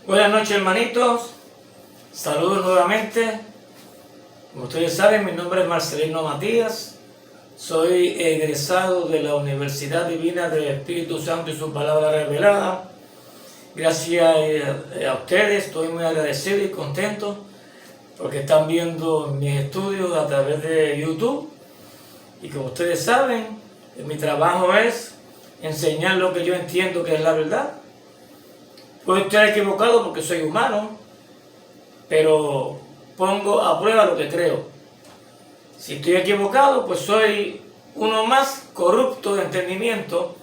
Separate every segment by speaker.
Speaker 1: Buenas noches, hermanitos. Saludos nuevamente. Como ustedes saben, mi nombre es Marcelino Matías. Soy egresado de la Universidad Divina del Espíritu Santo y su palabra revelada. Gracias a ustedes, estoy muy agradecido y contento porque están viendo mis estudios a través de YouTube. Y como ustedes saben, mi trabajo es enseñar lo que yo entiendo que es la verdad. Puedo estar equivocado porque soy humano, pero pongo a prueba lo que creo. Si estoy equivocado, pues soy uno más corrupto de entendimiento,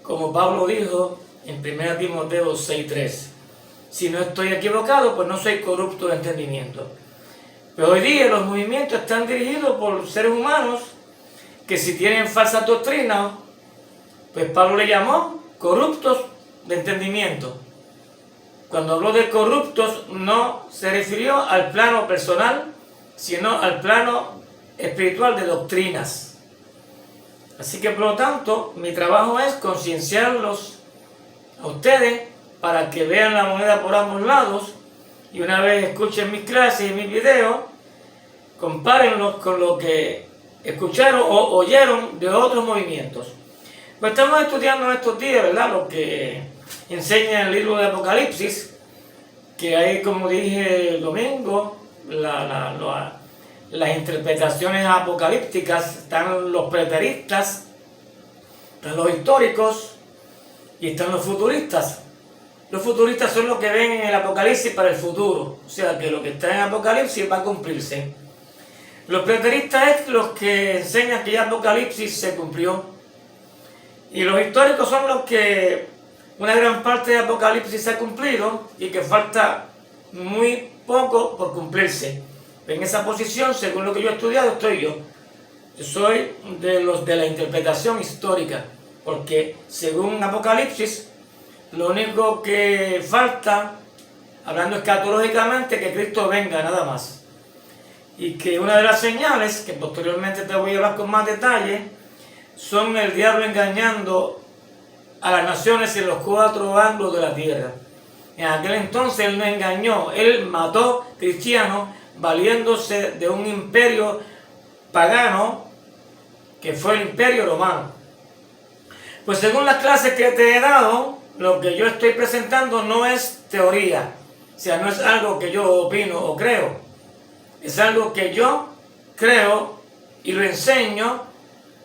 Speaker 1: como Pablo dijo en 1 Timoteo 6:3. Si no estoy equivocado, pues no soy corrupto de entendimiento. Pero hoy día los movimientos están dirigidos por seres humanos que si tienen falsa doctrina, pues Pablo le llamó corruptos de entendimiento. Cuando habló de corruptos no se refirió al plano personal, sino al plano espiritual de doctrinas. Así que por lo tanto mi trabajo es concienciarlos a ustedes para que vean la moneda por ambos lados y una vez escuchen mis clases y mis videos, compárenlos con lo que escucharon o oyeron de otros movimientos. Pues estamos estudiando en estos días, ¿verdad?, lo que enseña el libro de Apocalipsis, que hay, como dije el domingo, las interpretaciones apocalípticas. Están los preteristas, están los históricos y están los futuristas. Los futuristas son los que ven en el Apocalipsis para el futuro, o sea que lo que está en Apocalipsis va a cumplirse. Los preteristas es los que enseñan que ya Apocalipsis se cumplió, y los históricos son los que una gran parte de Apocalipsis se ha cumplido y que falta muy poco por cumplirse. En esa posición, según lo que yo he estudiado, estoy yo. Yo soy de los de la interpretación histórica, porque según Apocalipsis, lo único que falta, hablando escatológicamente, que Cristo venga, nada más. Y que una de las señales, que posteriormente te voy a hablar con más detalle, son el diablo engañando a las naciones en los 4 ángulos de la tierra. En aquel entonces él no engañó, él mató cristianos valiéndose de un imperio pagano que fue el imperio romano. Pues según las clases que te he dado, lo que yo estoy presentando no es teoría, o sea, no es algo que yo opino o creo, es algo que yo creo y lo enseño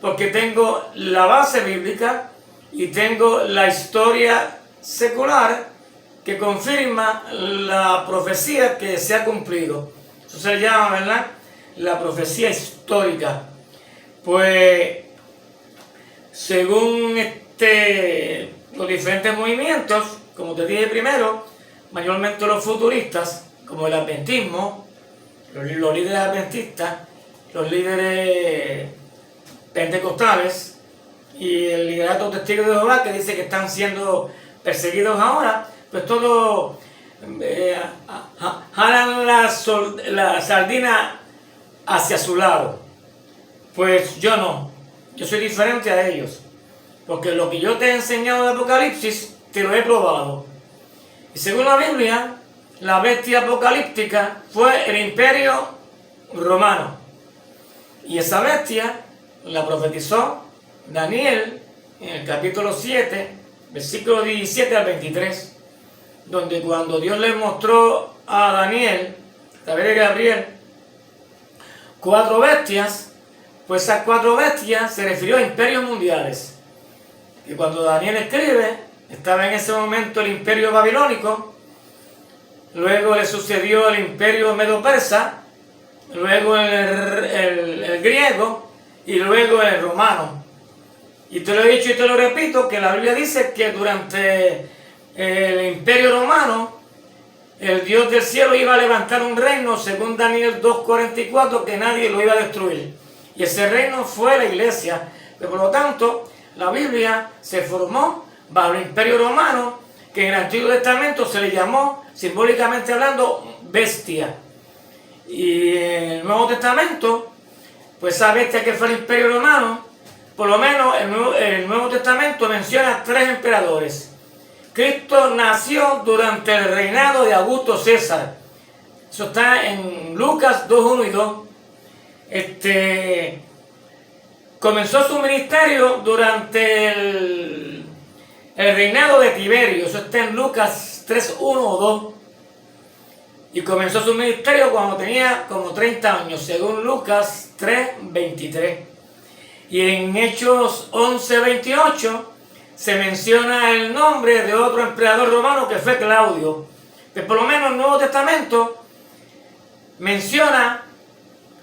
Speaker 1: porque tengo la base bíblica y tengo la historia secular que confirma la profecía que se ha cumplido. Eso se llama, ¿verdad?, la profecía histórica. Pues, según los diferentes movimientos, como te dije primero, mayormente los futuristas, como el adventismo, los líderes adventistas, los líderes pentecostales y el liderato testigo de Jehová, que dice que están siendo perseguidos ahora, pues todos jalan la sardina hacia su lado. Pues yo no, yo soy diferente a ellos, porque lo que yo te he enseñado de Apocalipsis, te lo he probado. Y según la Biblia, la bestia apocalíptica fue el imperio romano, y esa bestia la profetizó Daniel en el capítulo 7, versículo 17 al 23, donde cuando Dios le mostró a Daniel, a través de Gabriel, 4 bestias, pues esas 4 bestias se refirió a imperios mundiales. Y cuando Daniel escribe, estaba en ese momento el imperio babilónico, luego le sucedió el imperio medo-persa, luego el griego y luego el romano. Y te lo he dicho y te lo repito, que la Biblia dice que durante el imperio romano, el Dios del cielo iba a levantar un reino, según Daniel 2:44, que nadie lo iba a destruir. Y ese reino fue la iglesia. Pero por lo tanto, la Biblia se formó bajo el imperio romano, que en el Antiguo Testamento se le llamó, simbólicamente hablando, bestia. Y en el Nuevo Testamento, pues esa bestia que fue el imperio romano, por lo menos el Nuevo Testamento menciona 3 emperadores, Cristo nació durante el reinado de Augusto César. Eso está en Lucas 2:1 y 2. Comenzó su ministerio durante el reinado de Tiberio. Eso está en Lucas 3:1 o 2. Y comenzó su ministerio cuando tenía como 30 años, según Lucas 3:23. Y en Hechos 11:28 se menciona el nombre de otro emperador romano que fue Claudio. Que por lo menos el Nuevo Testamento menciona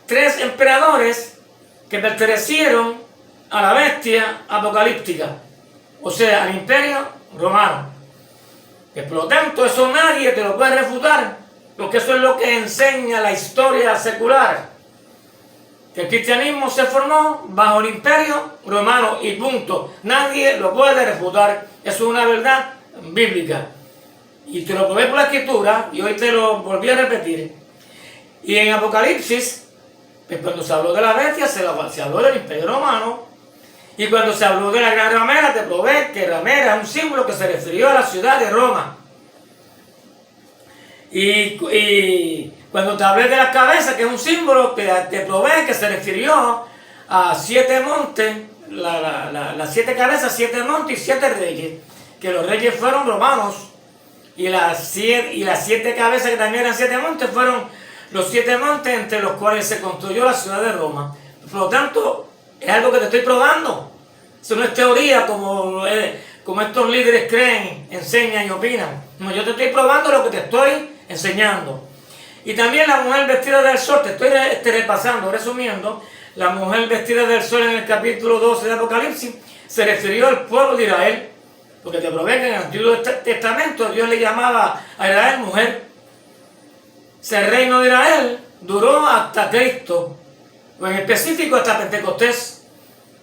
Speaker 1: 3 emperadores que pertenecieron a la bestia apocalíptica, o sea, al imperio romano. Que por lo tanto eso nadie te lo puede refutar, porque eso es lo que enseña la historia secular. Que el cristianismo se formó bajo el imperio romano y punto. Nadie lo puede refutar. Eso es una verdad bíblica. Y te lo probé por la escritura y hoy te lo volví a repetir. Y en Apocalipsis, pues cuando se habló de la bestia, se habló del imperio romano. Y cuando se habló de la gran ramera, te probé que ramera es un símbolo que se refirió a la ciudad de Roma. Y cuando te hablé de la cabeza, que es un símbolo, te probé que se refirió a 7 montes, las 7 cabezas, 7 montes y 7 reyes, que los reyes fueron romanos, y las 7 cabezas, que también eran 7 montes, fueron los 7 montes entre los cuales se construyó la ciudad de Roma. Por lo tanto, es algo que te estoy probando. Eso no es teoría como estos líderes creen, enseñan y opinan. No, yo te estoy probando lo que te estoy enseñando. Y también la mujer vestida del sol, te estoy repasando, resumiendo, la mujer vestida del sol en el capítulo 12 de Apocalipsis se refirió al pueblo de Israel, porque te probé que en el Antiguo Testamento Dios le llamaba a Israel mujer. Ese reino de Israel duró hasta Cristo, o en específico hasta Pentecostés,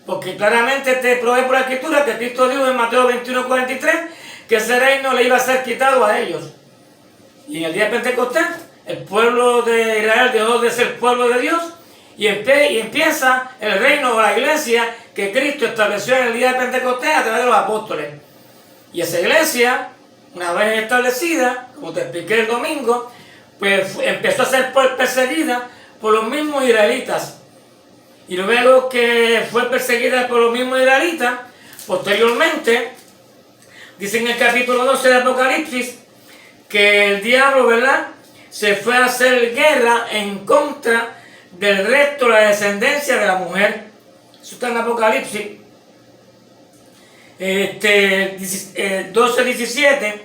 Speaker 1: porque claramente te probé por la escritura que Cristo dijo en Mateo 21:43 que ese reino le iba a ser quitado a ellos. Y en el día de Pentecostés, el pueblo de Israel dejó de ser pueblo de Dios y empieza el reino o la iglesia que Cristo estableció en el día de Pentecostés a través de los apóstoles. Y esa iglesia, una vez establecida, como te expliqué el domingo, pues empezó a ser perseguida por los mismos israelitas. Y luego que fue perseguida por los mismos israelitas, posteriormente, dice en el capítulo 12 de Apocalipsis, que el diablo, ¿verdad?, se fue a hacer guerra en contra del resto de la descendencia de la mujer. Eso está en Apocalipsis 12:17.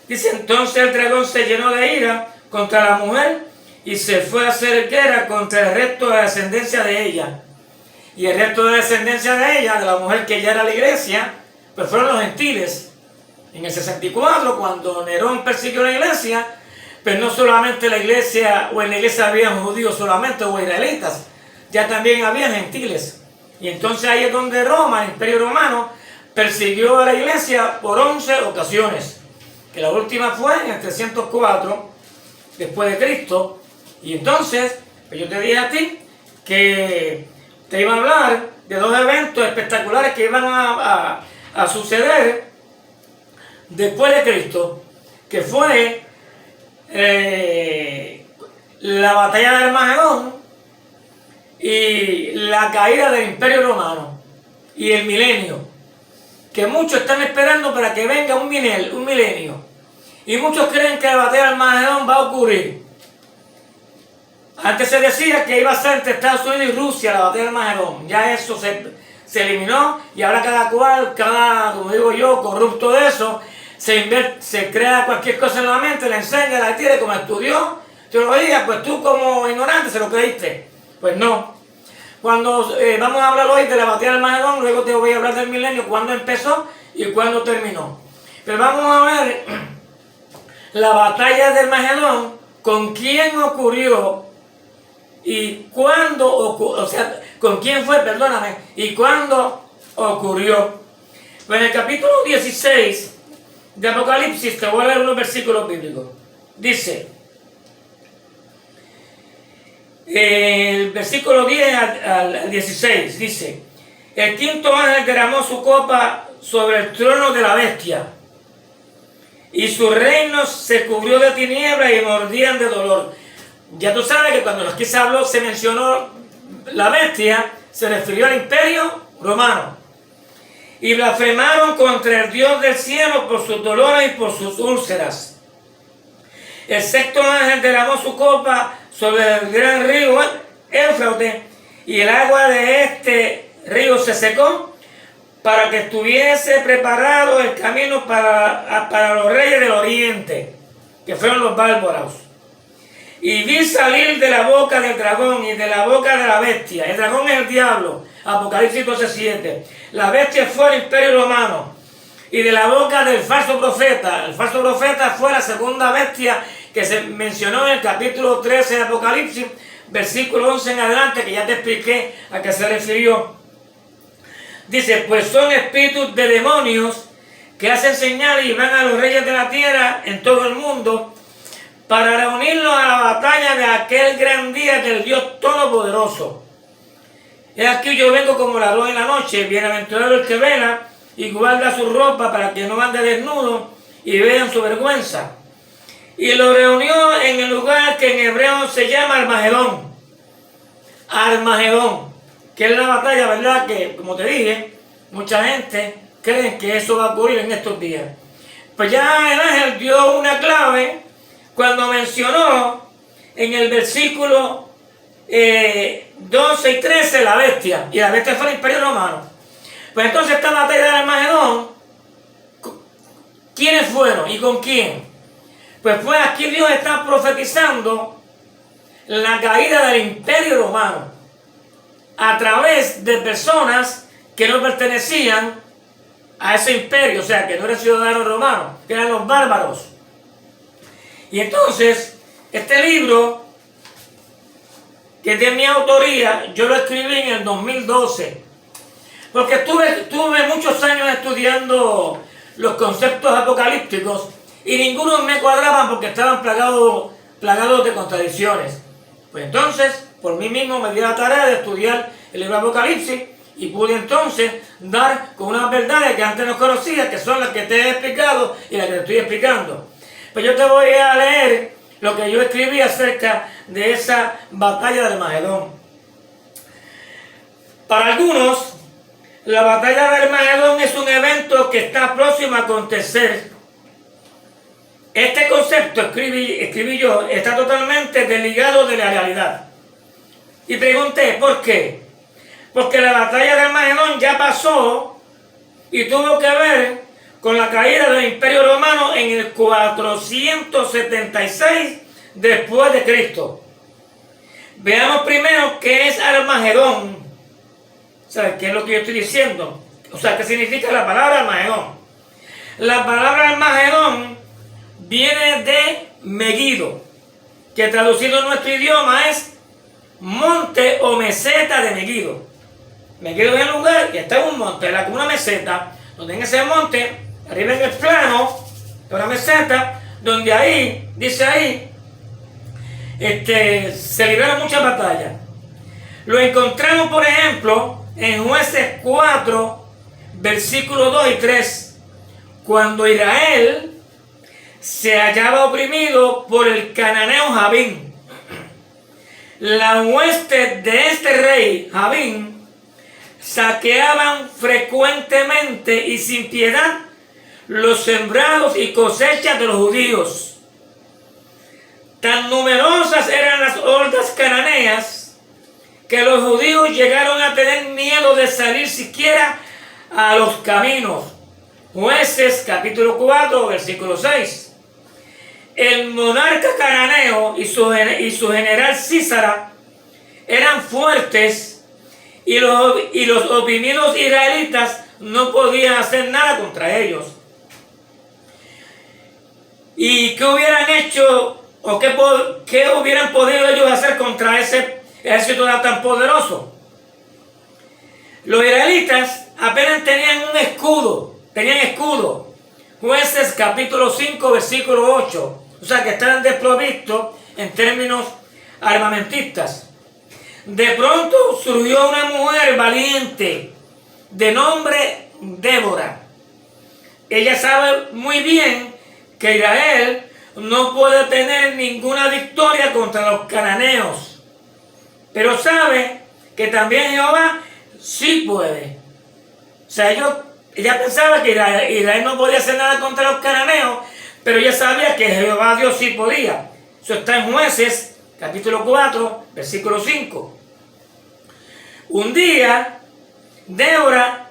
Speaker 1: Dice, entonces el dragón se llenó de ira contra la mujer y se fue a hacer guerra contra el resto de la descendencia de ella. Y el resto de la descendencia de ella, de la mujer que ya era la iglesia, pues fueron los gentiles. En el 64, cuando Nerón persiguió la iglesia, pues no solamente la iglesia, o en la iglesia habían judíos solamente, o israelitas, ya también había gentiles. Y entonces ahí es donde Roma, el imperio romano, persiguió a la iglesia por 11 ocasiones. Que la última fue en el 304, después de Cristo. Y entonces, pues yo te dije a ti que te iba a hablar de 2 eventos espectaculares que iban a suceder después de Cristo, que fue la batalla de Armagedón y la caída del imperio romano y el milenio, que muchos están esperando para que venga un milenio, y muchos creen que la batalla de Armagedón va a ocurrir. Antes se decía que iba a ser entre Estados Unidos y Rusia la batalla de Armagedón. Ya eso se eliminó, y ahora cada cual, como digo yo, corrupto de eso, se crea cualquier cosa en la mente, le enseña, la tira, como estudió teología, pues tú como ignorante se lo creíste. Pues no. Cuando vamos a hablar hoy de la batalla de Armagedón, luego te voy a hablar del milenio, cuándo empezó y cuándo terminó. Pero vamos a ver la batalla de Armagedón, con quién ocurrió y cuándo ocurrió, o sea, con quién fue, perdóname, y cuándo ocurrió. Pues en el capítulo 16 de Apocalipsis, te voy a leer unos versículos bíblicos. Dice, el versículo 10 al 16, dice, el quinto ángel derramó su copa sobre el trono de la bestia, y su reino se cubrió de tinieblas y mordían de dolor. Ya tú sabes que cuando aquí se mencionó la bestia, se refirió al imperio romano. Y blasfemaron contra el Dios del cielo por sus dolores y por sus úlceras. El sexto ángel derramó su copa sobre el gran río Éufrates, y el agua de este río se secó, para que estuviese preparado el camino para los reyes del oriente, que fueron los bárbaros. Y vi salir de la boca del dragón y de la boca de la bestia. El dragón es el diablo, Apocalipsis 12:7. La bestia fue el imperio romano. Y de la boca del falso profeta. El falso profeta fue la segunda bestia que se mencionó en el capítulo 13 de Apocalipsis, versículo 11 en adelante, que ya te expliqué a qué se refirió. Dice, pues son espíritus de demonios que hacen señales y van a los reyes de la tierra en todo el mundo para reunirlos a la batalla de aquel gran día del Dios Todopoderoso. He aquí yo vengo como ladrón en la noche, bienaventurado el que vela y guarda su ropa para que no ande desnudo y vean su vergüenza. Y lo reunió en el lugar que en hebreo se llama Armagedón. Armagedón, que es la batalla, ¿verdad? Que, como te dije, mucha gente cree que eso va a ocurrir en estos días. Pues ya el ángel dio una clave cuando mencionó en el versículo 12 y 13 la bestia, y la bestia fue el imperio romano. Pues entonces esta batalla de Armagedón, ¿quiénes fueron y con quién? Pues aquí Dios está profetizando la caída del imperio romano a través de personas que no pertenecían a ese imperio, o sea, que no eran ciudadanos romanos, que eran los bárbaros. Y entonces, este libro, que es de mi autoría, yo lo escribí en el 2012, porque tuve muchos años estudiando los conceptos apocalípticos y ninguno me cuadraban porque estaban plagados de contradicciones. Pues entonces, por mí mismo me di la tarea de estudiar el libro de Apocalipsis y pude entonces dar con unas verdades que antes no conocía, que son las que te he explicado y las que te estoy explicando. Pues yo te voy a leer lo que yo escribí acerca de esa batalla de Armagedón. Para algunos, la batalla de Armagedón es un evento que está próximo a acontecer. Este concepto, escribí yo, está totalmente desligado de la realidad. Y pregunté, ¿por qué? Porque la batalla de Armagedón ya pasó y tuvo que ver con la caída del Imperio Romano en el 476 después de Cristo. Veamos primero qué es Armagedón. ¿Sabes qué es lo que yo estoy diciendo? O sea, ¿qué significa la palabra Armagedón? La palabra Armagedón viene de Megido, que traducido en nuestro idioma es monte o meseta de Megido. Megido es el lugar y está en un monte, era como una meseta, donde en ese monte, arriba en el plano, de una meseta, donde ahí, dice ahí, se libraron muchas batallas. Lo encontramos, por ejemplo, en Jueces 4, versículos 2 y 3, cuando Israel se hallaba oprimido por el cananeo Jabín. La hueste de este rey, Jabín, saqueaban frecuentemente y sin piedad los sembrados y cosechas de los judíos. Tan numerosas eran las hordas cananeas que los judíos llegaron a tener miedo de salir siquiera a los caminos. Jueces capítulo 4, versículo 6. El monarca cananeo y su general Sísara eran fuertes y los oprimidos israelitas no podían hacer nada contra ellos. ¿Y qué hubieran hecho o qué hubieran podido ellos hacer contra ese ejército tan poderoso? Los israelitas apenas tenían un escudo, Jueces capítulo 5, versículo 8. O sea, que estaban desprovistos en términos armamentistas. De pronto surgió una mujer valiente de nombre Débora. Ella sabe muy bien que Israel no puede tener ninguna victoria contra los cananeos, pero sabe que también Jehová sí puede. O sea, ella pensaba que Israel no podía hacer nada contra los cananeos, pero ella sabía que Jehová Dios sí podía. Eso está en Jueces, capítulo 4, versículo 5. Un día, Débora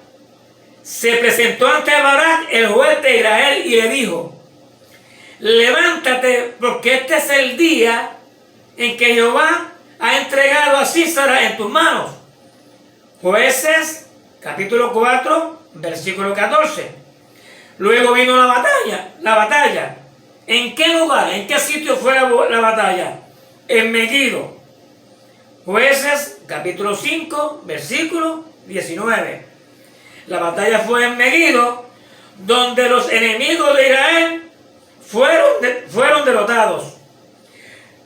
Speaker 1: se presentó ante Barak, el juez de Israel, y le dijo: levántate, porque este es el día en que Jehová ha entregado a Sísara en tus manos. Jueces, capítulo 4, versículo 14. Luego vino la batalla. ¿En qué lugar, en qué sitio fue la batalla? En Megiddo. Jueces, capítulo 5, versículo 19. La batalla fue en Megiddo, donde los enemigos de Israel fueron derrotados.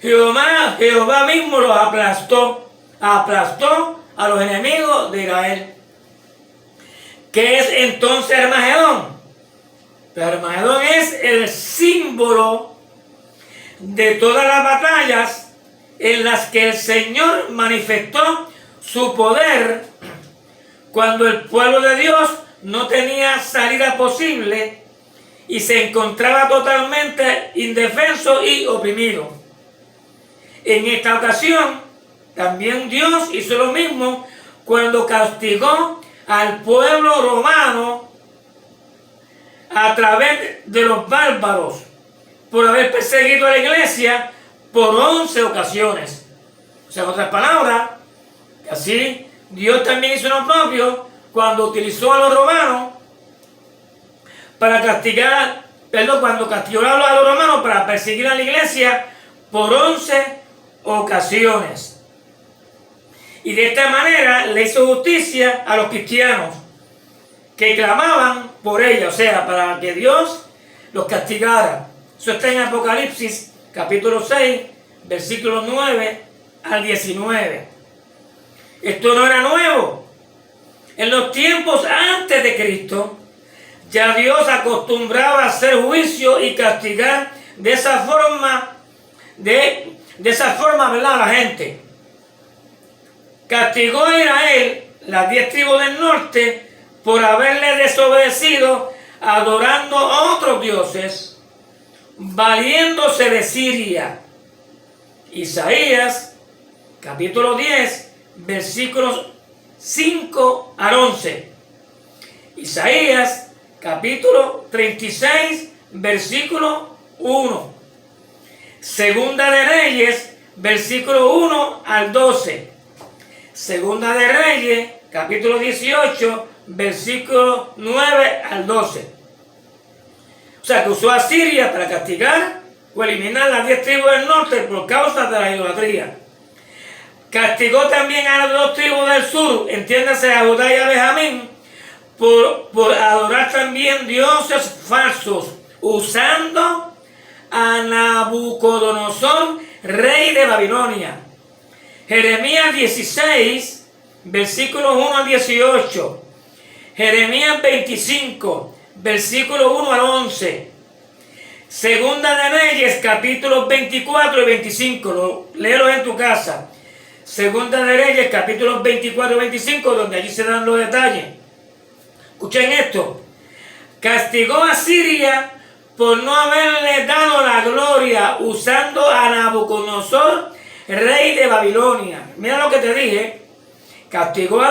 Speaker 1: Jehová mismo los aplastó a los enemigos de Israel. ¿Qué es entonces Armagedón? Pero Armagedón es el símbolo de todas las batallas en las que el Señor manifestó su poder cuando el pueblo de Dios no tenía salida posible y se encontraba totalmente indefenso y oprimido. En esta ocasión, también Dios hizo lo mismo cuando castigó al pueblo romano a través de los bárbaros por haber perseguido a la iglesia por 11 ocasiones. O sea, en otras palabras, así Dios también hizo lo propio cuando utilizó a los romanos para cuando castigó a los romanos para perseguir a la iglesia por 11 ocasiones. Y de esta manera le hizo justicia a los cristianos que clamaban por ella, o sea, para que Dios los castigara. Eso está en Apocalipsis, capítulo 6, versículos 9 al 19. Esto no era nuevo. En los tiempos antes de Cristo, ya Dios acostumbraba a hacer juicio y castigar de esa forma, ¿verdad?, a la gente. Castigó a Israel, las 10 tribus del norte, por haberle desobedecido, adorando a otros dioses, valiéndose de Siria. Isaías, capítulo 10, versículos 5 al 11. Isaías, capítulo 36, versículo 1. Segunda de Reyes, versículo 1 al 12. Segunda de Reyes, capítulo 18, versículo 9 al 12. O sea, que usó a Siria para castigar o eliminar las 10 tribus del norte por causa de la idolatría. Castigó también a las 2 tribus del sur, entiéndase a Judá y a Benjamín, por adorar también dioses falsos, usando a Nabucodonosor, rey de Babilonia. Jeremías 16, versículos 1 al 18. Jeremías 25, versículos 1 al 11. Segunda de Reyes, capítulos 24 y 25. Léelos en tu casa. Segunda de Reyes, capítulos 24 y 25, donde allí se dan los detalles. Escuchen esto. Castigó a Siria por no haberle dado la gloria, usando a Nabucodonosor, rey de Babilonia. Mira lo que te dije. Castigó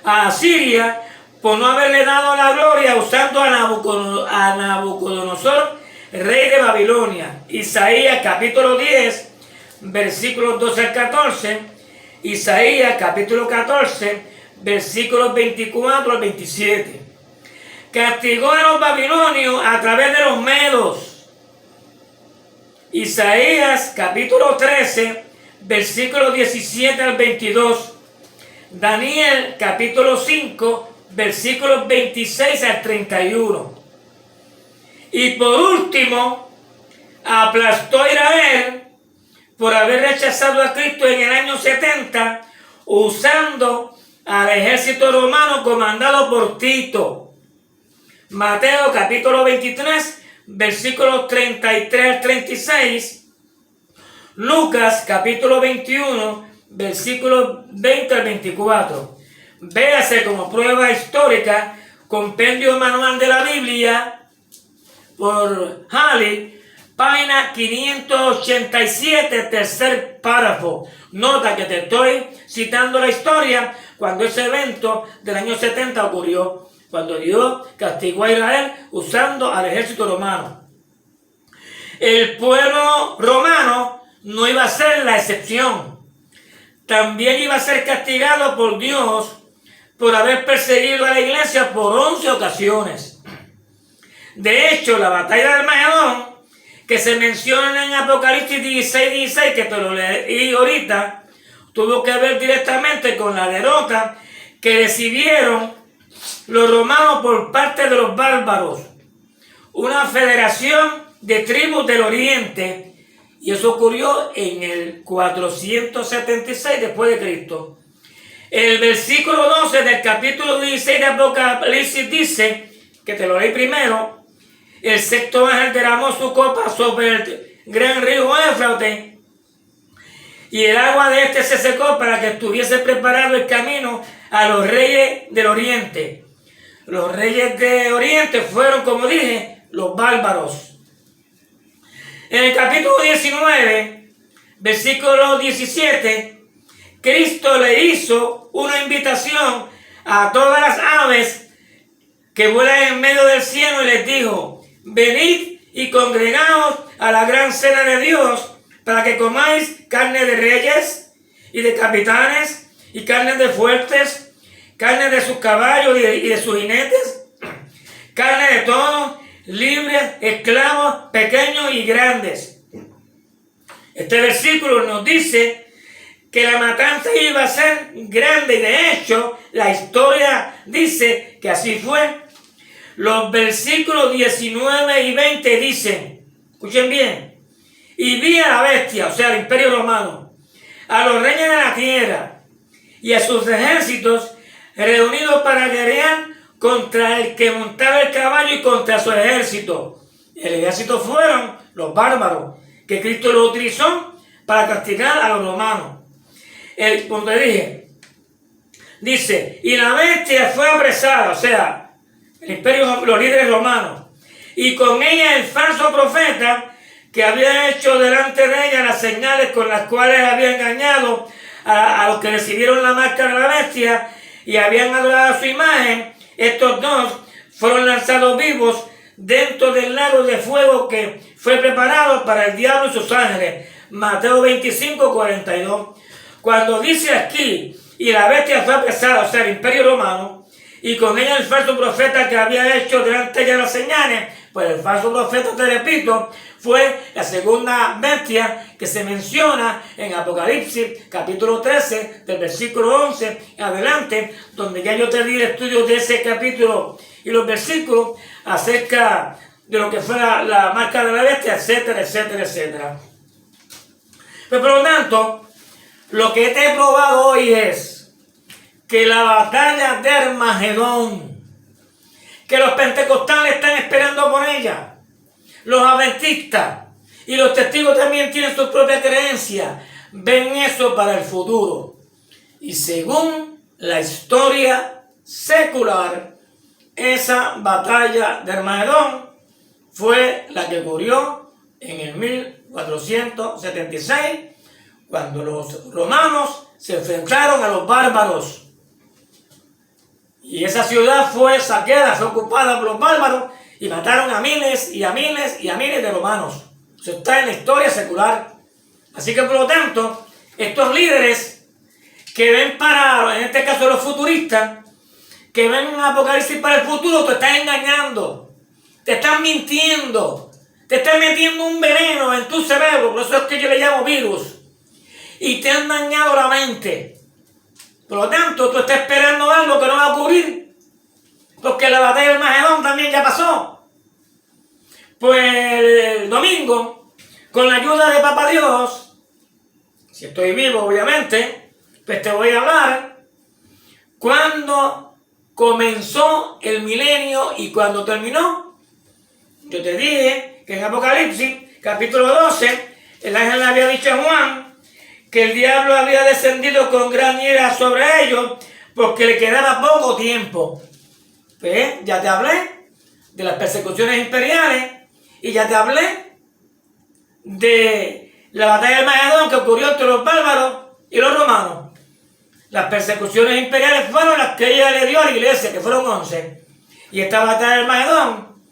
Speaker 1: a Siria por no haberle dado la gloria, usando a Nabucodonosor, rey de Babilonia. Isaías capítulo 10, versículos 12 al 14. Isaías capítulo 14, versículos 24 al 27. Castigó a los babilonios a través de los medos. Isaías capítulo 13, versículos 17 al 22. Daniel capítulo 5, versículos 26 al 31. Y por último, aplastó a Israel por haber rechazado a Cristo en el año 70, usando al ejército romano comandado por Tito. Mateo capítulo 23, versículos 33 al 36. Lucas capítulo 21, versículos 20 al 24. Véase como prueba histórica, Compendio Manual de la Biblia, por Halley, página 587, tercer párrafo. Nota que te estoy citando la historia cuando ese evento del año 70 ocurrió, cuando Dios castigó a Israel usando al ejército romano. El pueblo romano no iba a ser la excepción. También iba a ser castigado por Dios por haber perseguido a la iglesia por 11 ocasiones. De hecho, la batalla de Armagedón, que se menciona en Apocalipsis 16:16, que te lo leí ahorita, tuvo que ver directamente con la derrota que recibieron los romanos por parte de los bárbaros, una federación de tribus del oriente, y eso ocurrió en el 476 después de Cristo. El versículo 12 del capítulo 16 de Apocalipsis dice, que te lo leí primero: el sexto ángel derramó su copa sobre el gran río Éufrates, y el agua de este se secó para que estuviese preparado el camino a los reyes del oriente. Los reyes del oriente fueron, como dije, los bárbaros. En el capítulo 19, versículo 17, Cristo le hizo una invitación a todas las aves que vuelan en medio del cielo y les dijo: venid y congregaos a la gran cena de Dios, para que comáis carne de reyes y de capitanes, y carne de fuertes, carne de sus caballos y de sus jinetes, carne de todos, libres, esclavos, pequeños y grandes. Este versículo nos dice que la matanza iba a ser grande, y de hecho la historia dice que así fue. Los versículos 19 y 20 dicen, escuchen bien: y vi a la bestia, o sea, el imperio romano, a los reyes de la tierra y a sus ejércitos reunidos para guerrear contra el que montaba el caballo y contra su ejército. El ejército fueron los bárbaros, que Cristo lo utilizó para castigar a los romanos. Como te dije, dice, y la bestia fue apresada, o sea, el imperio, los líderes romanos, y con ella el falso profeta, que había hecho delante de ella las señales con las cuales había engañado a los que recibieron la marca de la bestia y habían adorado a su imagen. Estos dos fueron lanzados vivos dentro del lago de fuego que fue preparado para el diablo y sus ángeles. Mateo 25:42. Cuando dice aquí, y la bestia fue apresada, o sea, el imperio romano, y con ella el falso profeta que había hecho delante de ella las señales, pues el falso profeta, te repito, fue la segunda bestia que se menciona en Apocalipsis capítulo 13, del versículo 11 en adelante, donde ya yo te di el estudio de ese capítulo y los versículos acerca de lo que fue la marca de la bestia, etcétera, etcétera, etcétera. Pero por lo tanto, lo que te he probado hoy es que la batalla de Armagedón, que los pentecostales están esperando por ella, los adventistas y los testigos también tienen su propia creencia, ven eso para el futuro. Y según la historia secular, esa batalla de Armagedón fue la que ocurrió en el 1476, cuando los romanos se enfrentaron a los bárbaros. Y esa ciudad fue saqueada, fue ocupada por los bárbaros y mataron a miles y a miles y a miles de romanos. Eso está en la historia secular. Así que por lo tanto, estos líderes que ven para, en este caso los futuristas, que ven un apocalipsis para el futuro, te están engañando, te están mintiendo, te están metiendo un veneno en tu cerebro, por eso es que yo le llamo virus, y te han dañado la mente. Por lo tanto, tú estás esperando algo que no va a ocurrir, porque la batalla del Armagedón también ya pasó. Pues el domingo, con la ayuda de Papá Dios, si estoy vivo obviamente, pues te voy a hablar cuando comenzó el milenio y cuando terminó, yo te dije que en Apocalipsis, capítulo 12, el ángel le había dicho a Juan que el diablo había descendido con gran ira sobre ellos porque le quedaba poco tiempo. ¿Ves? Ya te hablé de las persecuciones imperiales y ya te hablé de la batalla de Magedón que ocurrió entre los bárbaros y los romanos. Las persecuciones imperiales fueron las que ella le dio a la iglesia, que fueron 11. Y esta batalla de Magedón,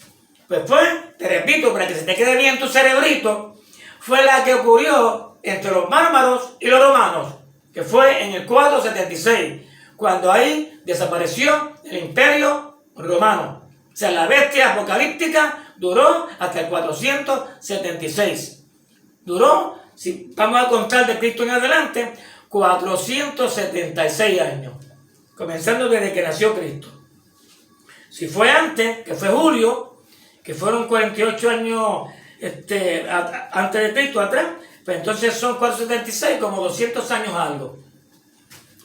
Speaker 1: pues fue, te repito, para que se te quede bien tu cerebrito, fue la que ocurrió entre los bárbaros y los romanos, que fue en el 476, cuando ahí desapareció el imperio romano. O sea, la bestia apocalíptica duró hasta el 476. Duró, si vamos a contar de Cristo en adelante, 476 años, comenzando desde que nació Cristo. Si fue antes, que fue Julio, que fueron 48 años antes de Cristo atrás, pues entonces son 476, como 200 años algo.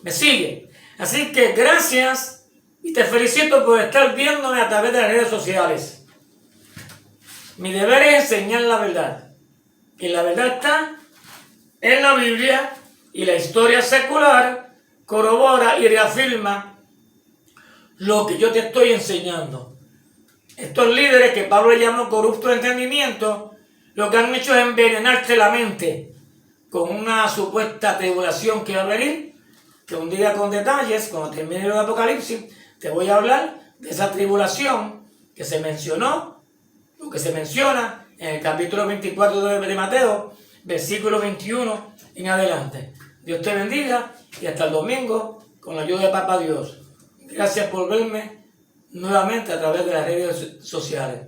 Speaker 1: ¿Me sigue? Así que gracias y te felicito por estar viéndome a través de las redes sociales. Mi deber es enseñar la verdad. Y la verdad está en la Biblia y la historia secular corrobora y reafirma lo que yo te estoy enseñando. Estos líderes que Pablo le llamó corrupto de entendimiento, lo que han hecho es envenenarte la mente con una supuesta tribulación que va a venir, que un día con detalles, cuando termine el Apocalipsis, te voy a hablar de esa tribulación que se mencionó, lo que se menciona en el capítulo 24 de Mateo, versículo 21 en adelante. Dios te bendiga y hasta el domingo con la ayuda de Papá Dios. Gracias por verme nuevamente a través de las redes sociales.